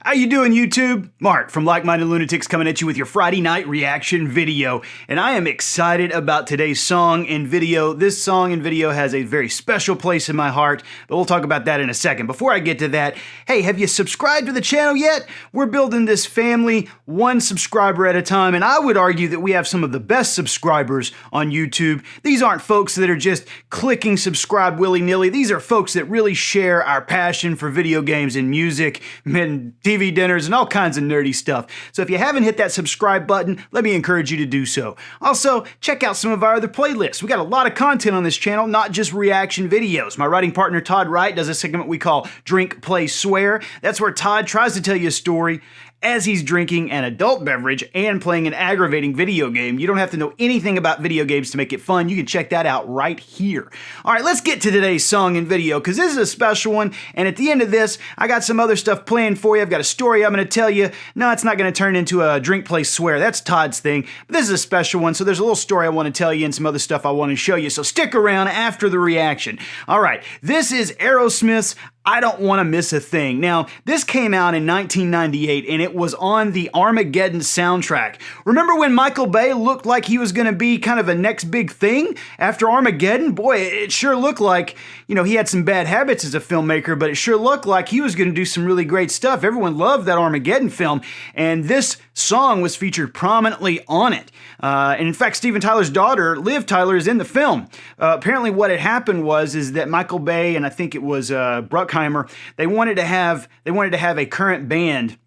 How you doing, YouTube? Mark from Like-Minded Lunatics coming at you with your Friday night reaction video. And I am excited about today's song and video. This song and video has a very special place in my heart, but we'll talk about that in a second. Before I get to that, hey, have you subscribed to the channel yet? We're building this family one subscriber at a time, and I would argue that we have some of the best subscribers on YouTube. These aren't folks that are just clicking subscribe willy-nilly. These are folks that really share our passion for video games and music and TV dinners and all kinds of nerdy stuff. So if you haven't hit that subscribe button, let me encourage you to do so. Also, check out some of our other playlists. We got a lot of content on this channel, not just reaction videos. My writing partner Todd Wright does a segment we call Drink, Play, Swear. That's where Todd tries to tell you a story as he's drinking an adult beverage and playing an aggravating video game. You don't have to know anything about video games to make it fun. You can check that out right here. All right, let's get to today's song and video because this is a special one. And at the end of this, I got some other stuff planned for you. I've got a story I'm going to tell you. No, it's not going to turn into a drink, play, swear. That's Todd's thing. But this is a special one. So there's a little story I want to tell you and some other stuff I want to show you. So stick around after the reaction. All right, this is Aerosmith's I Don't Want to Miss a Thing. Now, this came out in 1998, and it was on the Armageddon soundtrack. Remember when Michael Bay looked like he was going to be kind of a next big thing after Armageddon? Boy, it sure looked like, he had some bad habits as a filmmaker, but it sure looked like he was going to do some really great stuff. Everyone loved that Armageddon film, and this song was featured prominently on it. And in fact, Steven Tyler's daughter, Liv Tyler, is in the film. Apparently what had happened is that Michael Bay, and I think it was Bruckheimer, they wanted to have a current band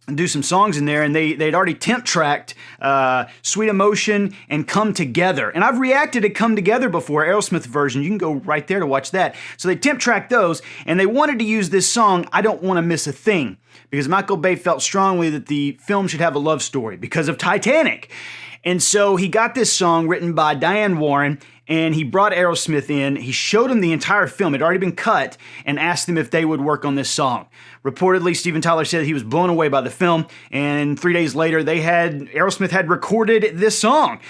and do some songs in there, and they'd already temp tracked Sweet Emotion and Come Together. And I've reacted to Come Together before, Aerosmith version. You can go right there to watch that. So they temp tracked those, and they wanted to use this song, I Don't Want to Miss a Thing, because Michael Bay felt strongly that the film should have a love story because of Titanic. And so he got this song written by Diane Warren, and he brought Aerosmith in. He showed them the entire film. It had already been cut, and asked them if they would work on this song. Reportedly, Steven Tyler said he was blown away by the film, and 3 days later, Aerosmith had recorded this song.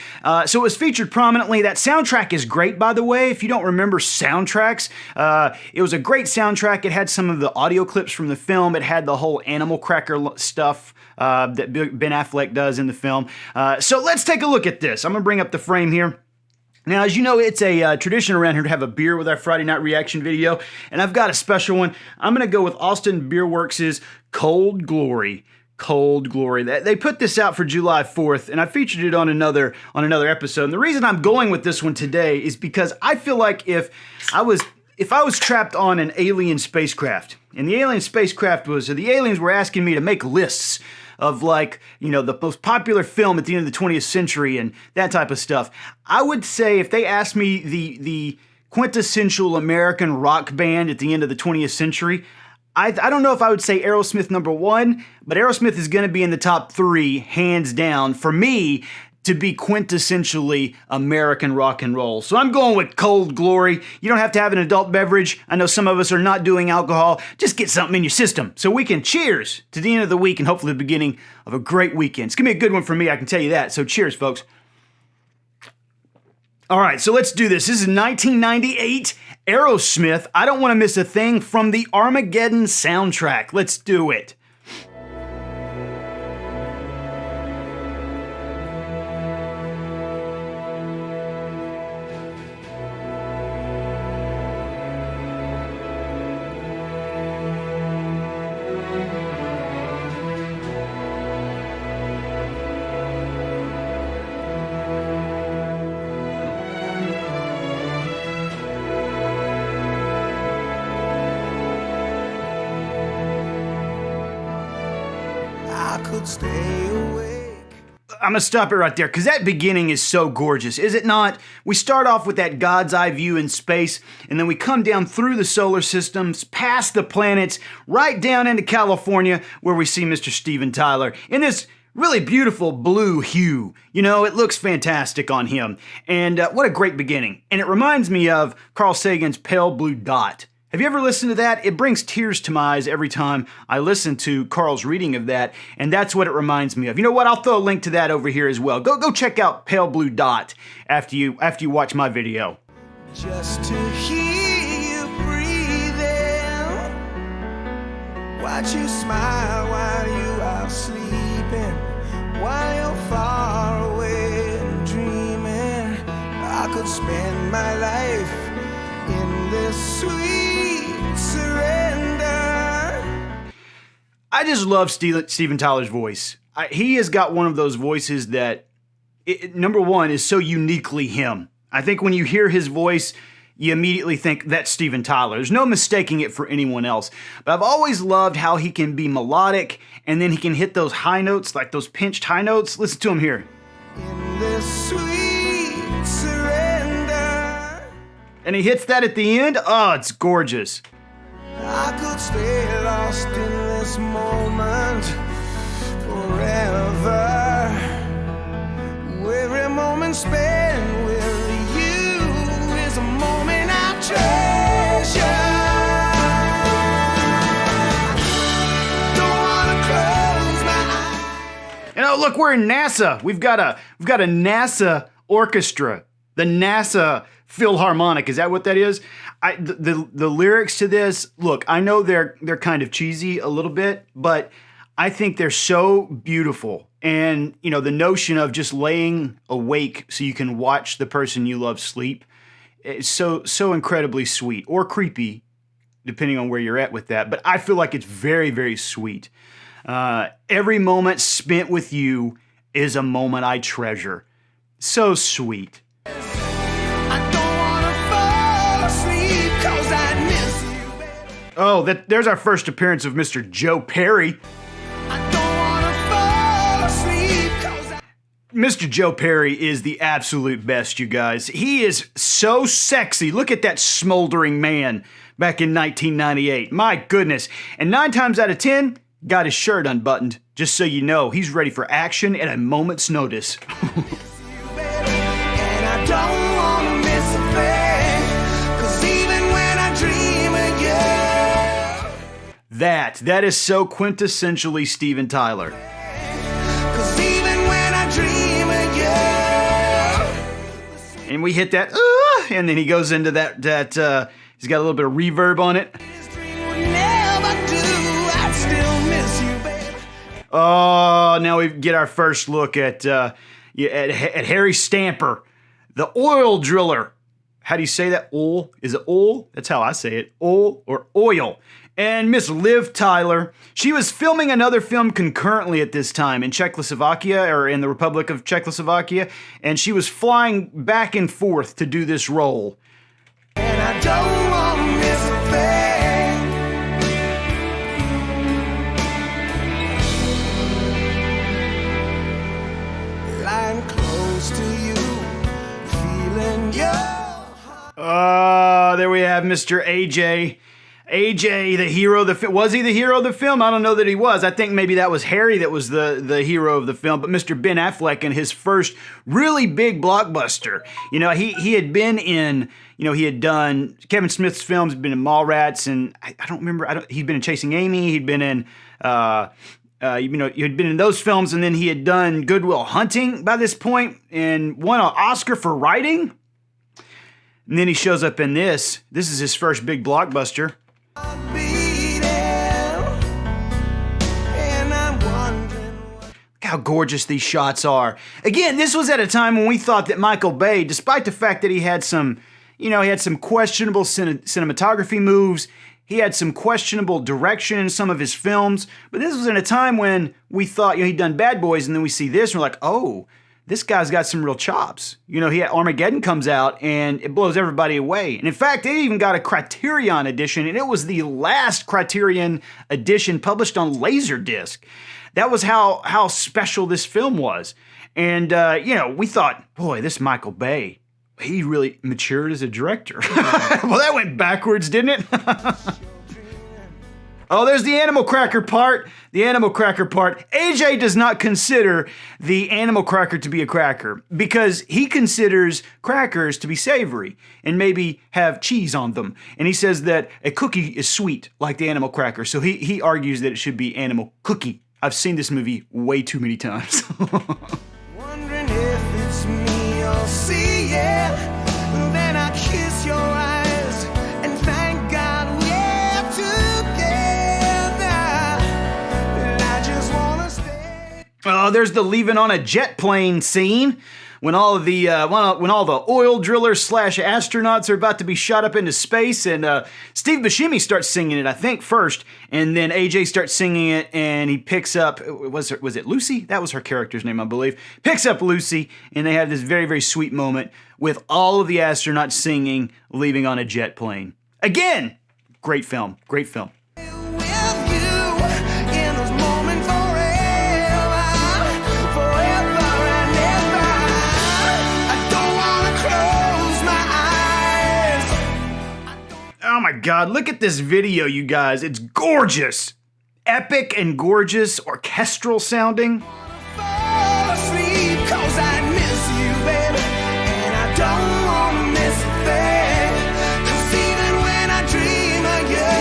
So it was featured prominently. That soundtrack is great, by the way. If you don't remember soundtracks, it was a great soundtrack. It had some of the audio clips from the film. It had the whole animal cracker stuff that Ben Affleck does in the film. So let's take a look at this. I'm going to bring up the frame here. Now, as you know, it's a tradition around here to have a beer with our Friday night reaction video, and I've got a special one. I'm going to go with Austin Beerworks' Cold Glory. Cold Glory. They put this out for July 4th, and I featured it on another episode. And the reason I'm going with this one today is because I feel like if I was trapped on an alien spacecraft, and the alien spacecraft the aliens were asking me to make lists of the most popular film at the end of the 20th century and that type of stuff, I would say if they asked me the quintessential American rock band at the end of the 20th century, I don't know if I would say Aerosmith number one, but Aerosmith is going to be in the top three, hands down, for me, to be quintessentially American rock and roll. So I'm going with Cold Glory. You don't have to have an adult beverage. I know some of us are not doing alcohol. Just get something in your system so we can cheers to the end of the week and hopefully the beginning of a great weekend. It's going to be a good one for me, I can tell you that. So cheers, folks. All right, so let's do this. This is 1998, Aerosmith, I Don't Want to Miss a Thing, from the Armageddon soundtrack. Let's do it. Could stay awake. I'm going to stop it right there because that beginning is so gorgeous, is it not? We start off with that God's eye view in space, and then we come down through the solar systems, past the planets, right down into California, where we see Mr. Steven Tyler in this really beautiful blue hue. It looks fantastic on him. And what a great beginning. And it reminds me of Carl Sagan's Pale Blue Dot. Have you ever listened to that? It brings tears to my eyes every time I listen to Carl's reading of that, and that's what it reminds me of. You know what? I'll throw a link to that over here as well. Go check out Pale Blue Dot after you watch my video. Just to hear you breathing watch you smile while you are sleeping, while you're far away and dreaming. I could spend my life in this sweet surrender. I just love Steven Tyler's voice. He has got one of those voices that, number one, is so uniquely him. I think when you hear his voice, you immediately think that's Steven Tyler. There's no mistaking it for anyone else. But I've always loved how he can be melodic and then he can hit those high notes, like those pinched high notes. Listen to him here. In this sweet surrender. And he hits that at the end. Oh, it's gorgeous. I could stay lost in this moment forever. Every moment spent with you is a moment I treasure. Don't wanna close my eyes. You know, look, we're in NASA. We've got a NASA orchestra. The NASA Philharmonic. Is that what that is? The lyrics to this, look, I know they're kind of cheesy a little bit, but I think they're so beautiful. And, you know, the notion of just laying awake so you can watch the person you love sleep, it's so incredibly sweet, or creepy, depending on where you're at with that. But I feel like it's very, very sweet. Every moment spent with you is a moment I treasure. So sweet. Oh, there's our first appearance of Mr. Joe Perry. Mr. Joe Perry is the absolute best, you guys. He is so sexy. Look at that smoldering man back in 1998. My goodness. And 9 times out of 10, got his shirt unbuttoned. Just so you know, he's ready for action at a moment's notice. And I don't wanna miss a thing, 'cause even when I dream of you, That is so quintessentially Steven Tyler. 'cause even when I dream of you, And we hit that, and then he goes into that he's got a little bit of reverb on it. this dream would never do. I'd still miss you, baby. Oh, now we get our first look at Harry Stamper, the oil driller. How do you say that? Oil? Is it oil? That's how I say it. Oil or oil. And Miss Liv Tyler, she was filming another film concurrently at this time in Czechoslovakia, or in the Republic of Czechoslovakia, and she was flying back and forth to do this role. And I don't wanna miss a thing. Lying close to you, feeling your heart. There we have Mr. AJ. AJ, the hero of the film. Was he the hero of the film? I don't know that he was. I think maybe that was Harry that was the hero of the film. But Mr. Ben Affleck in his first really big blockbuster. You know, he had been in, you know, he had done Kevin Smith's films, been in Mallrats, and I don't remember, he'd been in Chasing Amy, he'd been in, you know, he'd been in those films, and then he had done Good Will Hunting by this point, and won an Oscar for writing. And then he shows up in this. This is his first big blockbuster. Look how gorgeous these shots are. Again, this was at a time when we thought that Michael Bay, despite the fact that he had some, you know, he had some questionable cinematography moves, he had some questionable direction in some of his films, but this was in a time when we thought, you know, he'd done Bad Boys, and then we see this, and we're like, oh, this guy's got some real chops. You know, Armageddon comes out, and it blows everybody away. And in fact, they even got a Criterion edition, and it was the last Criterion edition published on Laserdisc. That was how special this film was. And, you know, we thought, boy, this Michael Bay, he really matured as a director. Well, that went backwards, didn't it? Oh, there's the animal cracker part. The animal cracker part. AJ does not consider the animal cracker to be a cracker because he considers crackers to be savory and maybe have cheese on them. And he says that a cookie is sweet like the animal cracker. So he argues that it should be animal cookie. I've seen this movie way too many times. Wondering if it's me you'll see, yeah. Then I kiss your eyes and thank God we're together. There's the leaving on a jet plane scene. When all of the when all the oil drillers / astronauts are about to be shot up into space, and Steve Buscemi starts singing it, I think first, and then AJ starts singing it, and he picks up was it Lucy? That was her character's name, I believe. Picks up Lucy, and they have this very, very sweet moment with all of the astronauts singing "Leaving on a Jet Plane." Again, great film, great film. Oh my God, look at this video, you guys. It's gorgeous. Epic and gorgeous, orchestral sounding. Fall asleep 'cause I miss you, baby, and I don't wanna miss a thing. 'Cause even when I dream of you,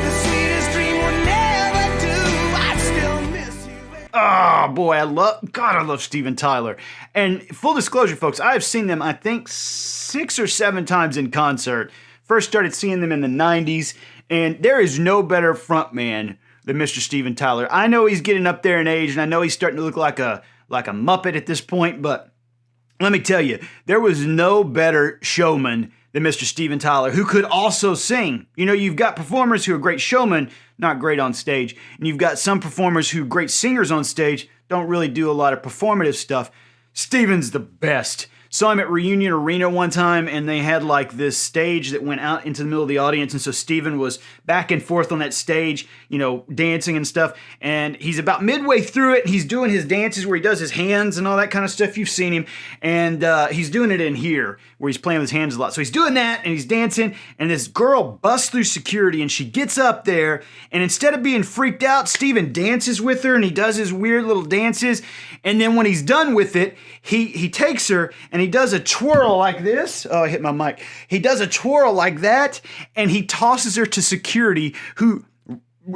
the sweetest dream will never do. I still miss you, baby. Oh boy, I love Steven Tyler. And full disclosure, folks, I have seen them, I think, 6 or 7 times in concert. First started seeing them in the 90s, and there is no better frontman than Mr. Steven Tyler. I know he's getting up there in age, and I know he's starting to look like a Muppet at this point, but let me tell you, there was no better showman than Mr. Steven Tyler, who could also sing. You know, you've got performers who are great showmen, not great on stage, and you've got some performers who are great singers on stage, don't really do a lot of performative stuff. Steven's the best. Saw him at Reunion Arena one time, and they had like this stage that went out into the middle of the audience, and so Steven was back and forth on that stage, you know, dancing and stuff, and he's about midway through it, and he's doing his dances where he does his hands and all that kind of stuff. You've seen him, and he's doing it in here, where he's playing with his hands a lot. So he's doing that, and he's dancing, and this girl busts through security, and she gets up there, and instead of being freaked out, Steven dances with her, and he does his weird little dances, and then when he's done with it, he takes her, and he does a twirl like this. Oh, I hit my mic. He does a twirl like that, and he tosses her to security, who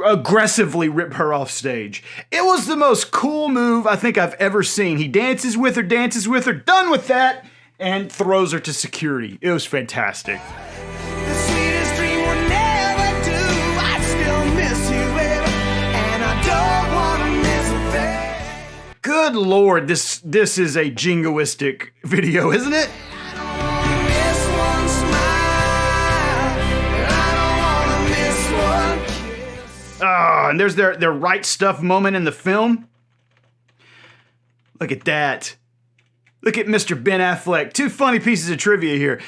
aggressively rip her off stage. It was the most cool move I think I've ever seen. He dances with her, done with that, and throws her to security. It was fantastic. The sweetest dream will never do. I still miss you, baby, and I don't wanna miss a thing. Good Lord, this is a jingoistic video, isn't it? I don't wanna miss one smile. I don't wanna miss one kiss. And there's their right stuff moment in the film. Look at that. Look at Mr. Ben Affleck. 2 funny pieces of trivia here.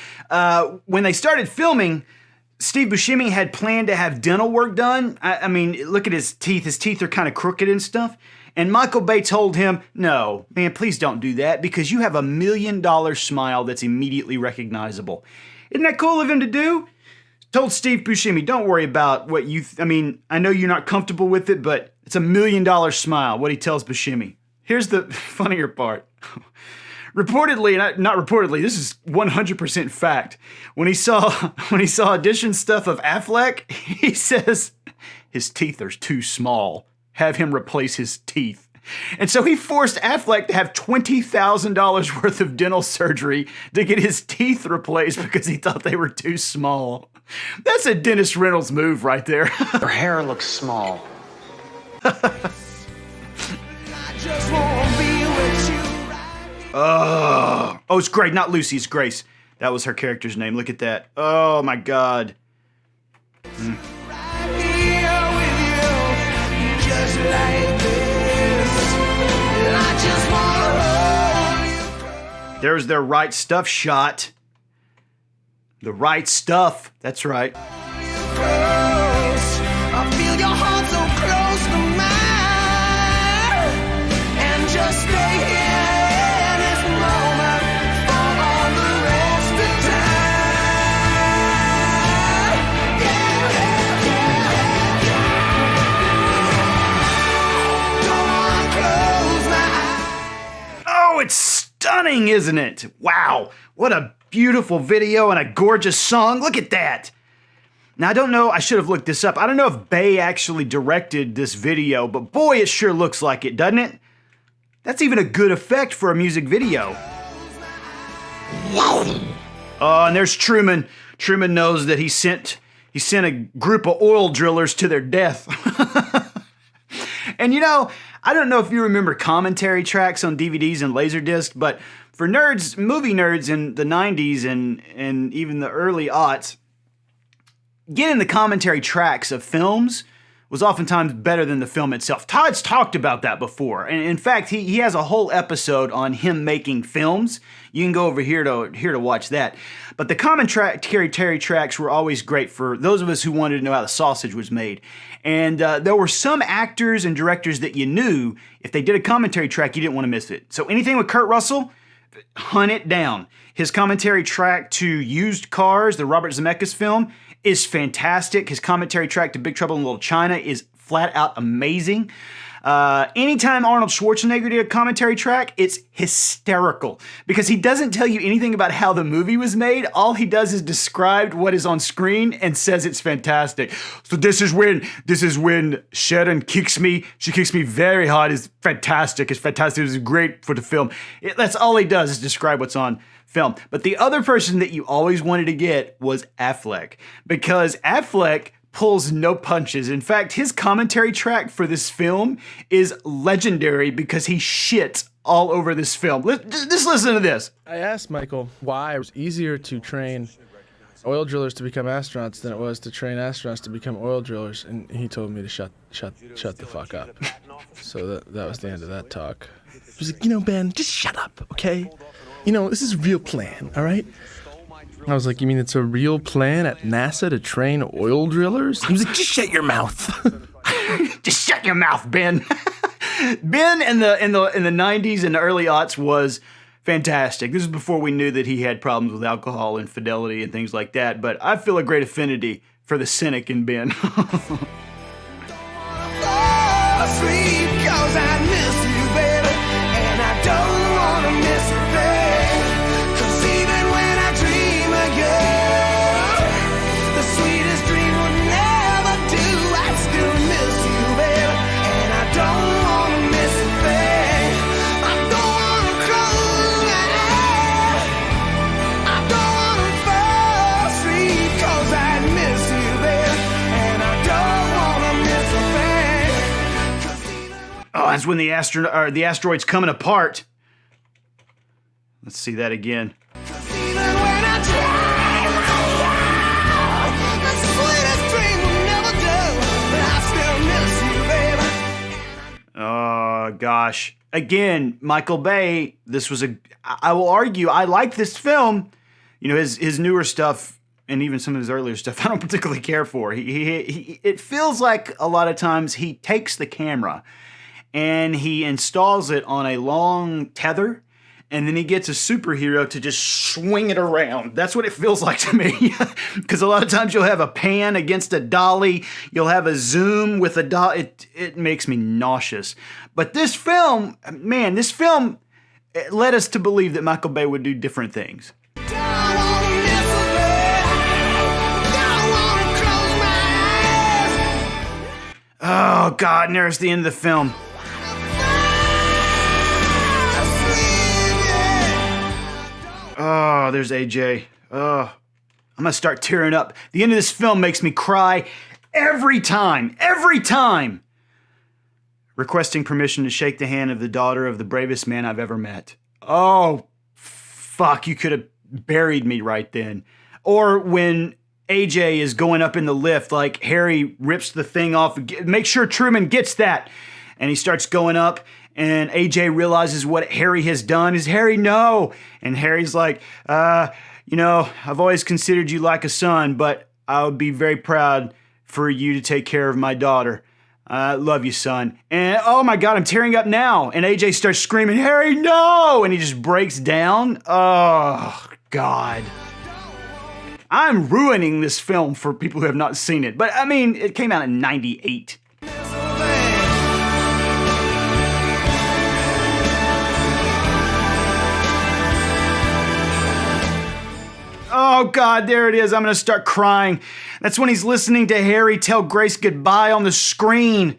When they started filming, Steve Buscemi had planned to have dental work done. I mean, look at his teeth. His teeth are kind of crooked and stuff. And Michael Bay told him, no, man, please don't do that because you have $1 million smile that's immediately recognizable. Isn't that cool of him to do? Told Steve Buscemi, don't worry about what you, I mean, I know you're not comfortable with it, but it's $1 million smile, what he tells Buscemi. Here's the funnier part. Reportedly, not reportedly, this is 100% fact. When he saw audition stuff of Affleck, he says his teeth are too small. Have him replace his teeth. And so he forced Affleck to have $20,000 worth of dental surgery to get his teeth replaced because he thought they were too small. That's a Dennis Reynolds move right there. Her hair looks small. I just wanna be with you right Oh, it's Grace, not Lucy, it's Grace. That was her character's name. Look at that. Oh my God. here with you, just like this. I just wanna hold you close. There's their right stuff shot. The right stuff. That's right. I feel your heart so close to mine, and just stay here in this moment for all the rest of time. Don't wanna close my eyes. Oh, it's stunning, isn't it? Wow. What a beautiful video and a gorgeous song. Look at that. Now, I don't know, I should have looked this up. I don't know if Bay actually directed this video, but boy, it sure looks like it, doesn't it? That's even a good effect for a music video. Oh, and there's Truman. Truman knows that he sent a group of oil drillers to their death. And you know, I don't know if you remember commentary tracks on DVDs and Laserdisc, but for nerds, movie nerds in the 90s and even the early aughts, getting the commentary tracks of films was oftentimes better than the film itself. Todd's talked about that before. And in fact, he has a whole episode on him making films. You can go over here to watch that. But the commentary tracks were always great for those of us who wanted to know how the sausage was made. And there were some actors and directors that you knew, if they did a commentary track, you didn't want to miss it. So anything with Kurt Russell, hunt it down. His commentary track to Used Cars, the Robert Zemeckis film, is fantastic. His commentary track to Big Trouble in Little China is flat out amazing. Anytime Arnold Schwarzenegger did a commentary track, it's hysterical because he doesn't tell you anything about how the movie was made. All he does is describe what is on screen and says it's fantastic. So this is when Sharon kicks me. She kicks me very hard. It's fantastic. It's fantastic. It's great for the film. That's all he does is describe what's on film. But the other person that you always wanted to get was Affleck, because Affleck pulls no punches. In fact, his commentary track for this film is legendary because he shits all over this film. Just listen to this. I asked Michael why it was easier to train oil drillers to become astronauts than it was to train astronauts to become oil drillers, and he told me to shut the fuck up. So that was the end of that talk. He was like, Ben, just shut up, okay? This is a real plan, all right? I was like, you mean it's a real plan at NASA to train oil drillers? He was like, just shut your mouth. Just shut your mouth, Ben. Ben in the 90s and the early aughts was fantastic. This is before we knew that he had problems with alcohol, infidelity, and things like that. But I feel a great affinity for the cynic in Ben. That's when the asteroid's coming apart. Let's see that again. Oh gosh. Again, Michael Bay, I will argue, I like this film. His newer stuff and even some of his earlier stuff I don't particularly care for. It feels like a lot of times he takes the camera and he installs it on a long tether, and then he gets a superhero to just swing it around. That's what it feels like to me. Because a lot of times you'll have a pan against a dolly, you'll have a zoom with a dolly. It makes me nauseous. But this film, it led us to believe that Michael Bay would do different things. Oh, God, and there's the end of the film. Oh, there's AJ. Oh, I'm going to start tearing up. The end of this film makes me cry every time. Requesting permission to shake the hand of the daughter of the bravest man I've ever met. Oh, fuck, you could have buried me right then. Or when AJ is going up in the lift, like Harry rips the thing off. Make sure Truman gets that. And he starts going up. And AJ realizes what Harry has done. Is Harry, no. And Harry's like, I've always considered you like a son, but I would be very proud for you to take care of my daughter. I love you, son. And oh my God, I'm tearing up now. And AJ starts screaming, Harry, no. And he just breaks down. Oh, God. I'm ruining this film for people who have not seen it. But it came out in 98. Oh, God, there it is. I'm going to start crying. That's when he's listening to Harry tell Grace goodbye on the screen.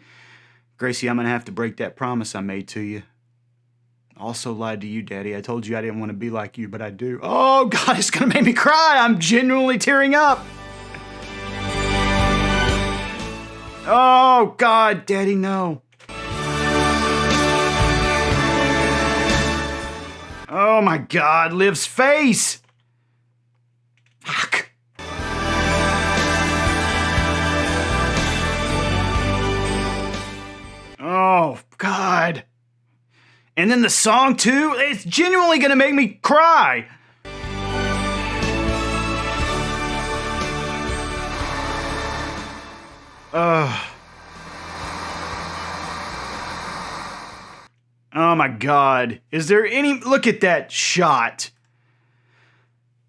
Gracie, I'm going to have to break that promise I made to you. I also lied to you, Daddy. I told you I didn't want to be like you, but I do. Oh, God, it's going to make me cry. I'm genuinely tearing up. Oh, God, Daddy, no. Oh my God, Liv's face! Fuck. Oh, God. And then the song, too, it's genuinely gonna make me cry. Oh my God. Is there any... Look at that shot.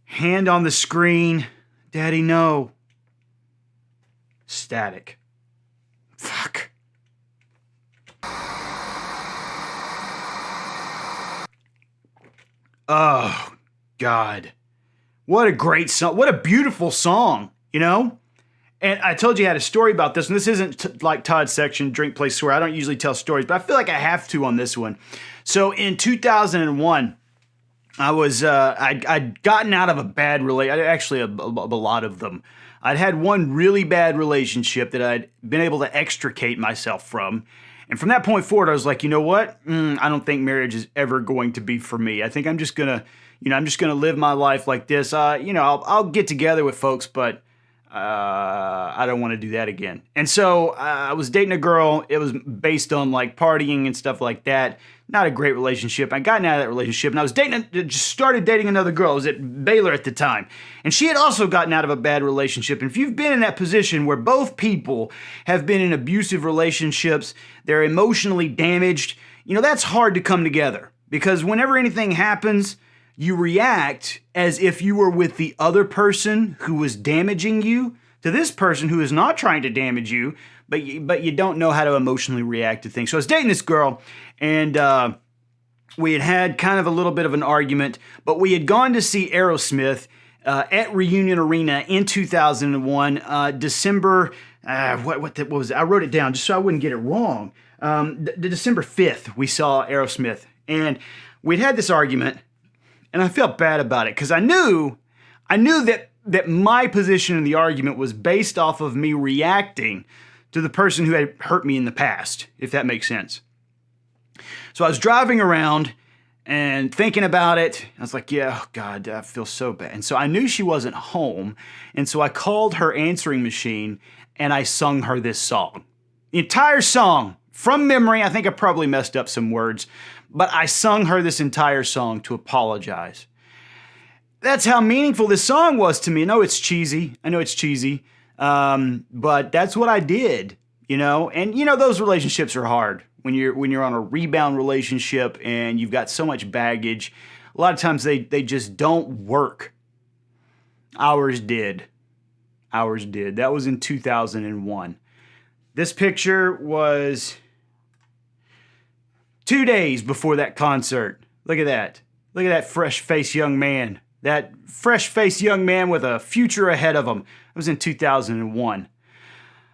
Hand on the screen. Daddy, no. Static. Fuck. Oh, God. What a great song. What a beautiful song, you know? And I told you I had a story about this, and this isn't like Todd's section, Drink, Play, Swear. I don't usually tell stories, but I feel like I have to on this one. So in 2001, I'd gotten out of a bad relationship, actually a lot of them. I'd had one really bad relationship that I'd been able to extricate myself from. And from that point forward, I was like, you know what? I don't think marriage is ever going to be for me. I think I'm just gonna live my life like this. I'll get together with folks, but I don't want to do that again. And so I was dating a girl. It was based on like partying and stuff like that. Not a great relationship. I gotten out of that relationship, and I was just started dating another girl. I was at Baylor at the time, and she had also gotten out of a bad relationship. And if you've been in that position where both people have been in abusive relationships, they're emotionally damaged, that's hard to come together, because whenever anything happens, you react as if you were with the other person who was damaging you to this person who is not trying to damage you, but you don't know how to emotionally react to things. So I was dating this girl, and we had kind of a little bit of an argument, but we had gone to see Aerosmith at Reunion Arena in 2001, December, what was it? I wrote it down just so I wouldn't get it wrong. The December 5th, we saw Aerosmith, and we'd had this argument, and I felt bad about it because I knew that my position in the argument was based off of me reacting to the person who had hurt me in the past, if that makes sense. So I was driving around and thinking about it. I was like, yeah, oh God, I feel so bad. And so I knew she wasn't home, and so I called her answering machine, and I sung her this song. The entire song, from memory. I think I probably messed up some words, but I sung her this entire song to apologize. That's how meaningful this song was to me. I know it's cheesy, but that's what I did, And those relationships are hard when you're on a rebound relationship and you've got so much baggage. A lot of times they just don't work. Ours did. That was in 2001. This picture was 2 days before that concert. Look at that. Look at that fresh-faced young man. That fresh-faced young man with a future ahead of him. It was in 2001.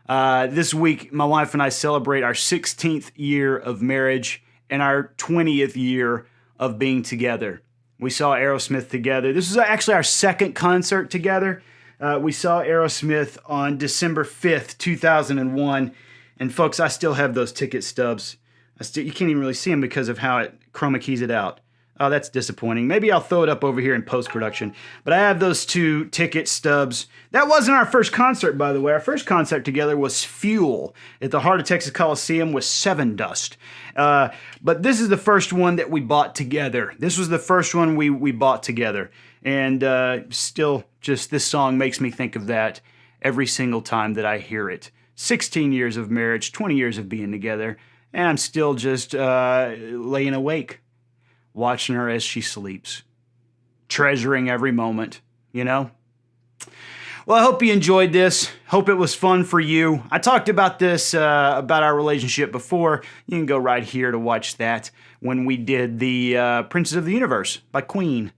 This week, my wife and I celebrate our 16th year of marriage and our 20th year of being together. We saw Aerosmith together. This was actually our second concert together. We saw Aerosmith on December 5th, 2001. And folks, I still have those ticket stubs. You can't even really see them because of how it chroma keys it out. Oh, that's disappointing. Maybe I'll throw it up over here in post-production. But I have those 2 ticket stubs. That wasn't our first concert, by the way. Our first concert together was Fuel at the Heart of Texas Coliseum with Seven Dust. But this is the first one that we bought together. This was the first one we bought together. And still, just this song makes me think of that every single time that I hear it. 16 years of marriage, 20 years of being together, and I'm still just laying awake, watching her as she sleeps, treasuring every moment, Well, I hope you enjoyed this. Hope it was fun for you. I talked about this, about our relationship before. You can go right here to watch that when we did the Princess of the Universe by Queen.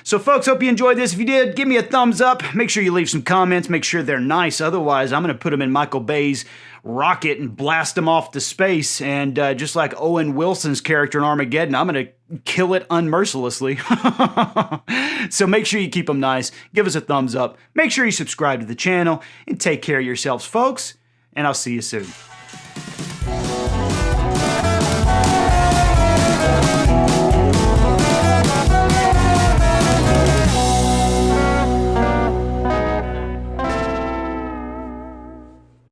So, folks, hope you enjoyed this. If you did, give me a thumbs up. Make sure you leave some comments. Make sure they're nice. Otherwise, I'm going to put them in Michael Bay's rocket and blast them off to space. And just like Owen Wilson's character in Armageddon, I'm going to kill it unmercilessly. So make sure you keep them nice. Give us a thumbs up. Make sure you subscribe to the channel. And take care of yourselves, folks. And I'll see you soon.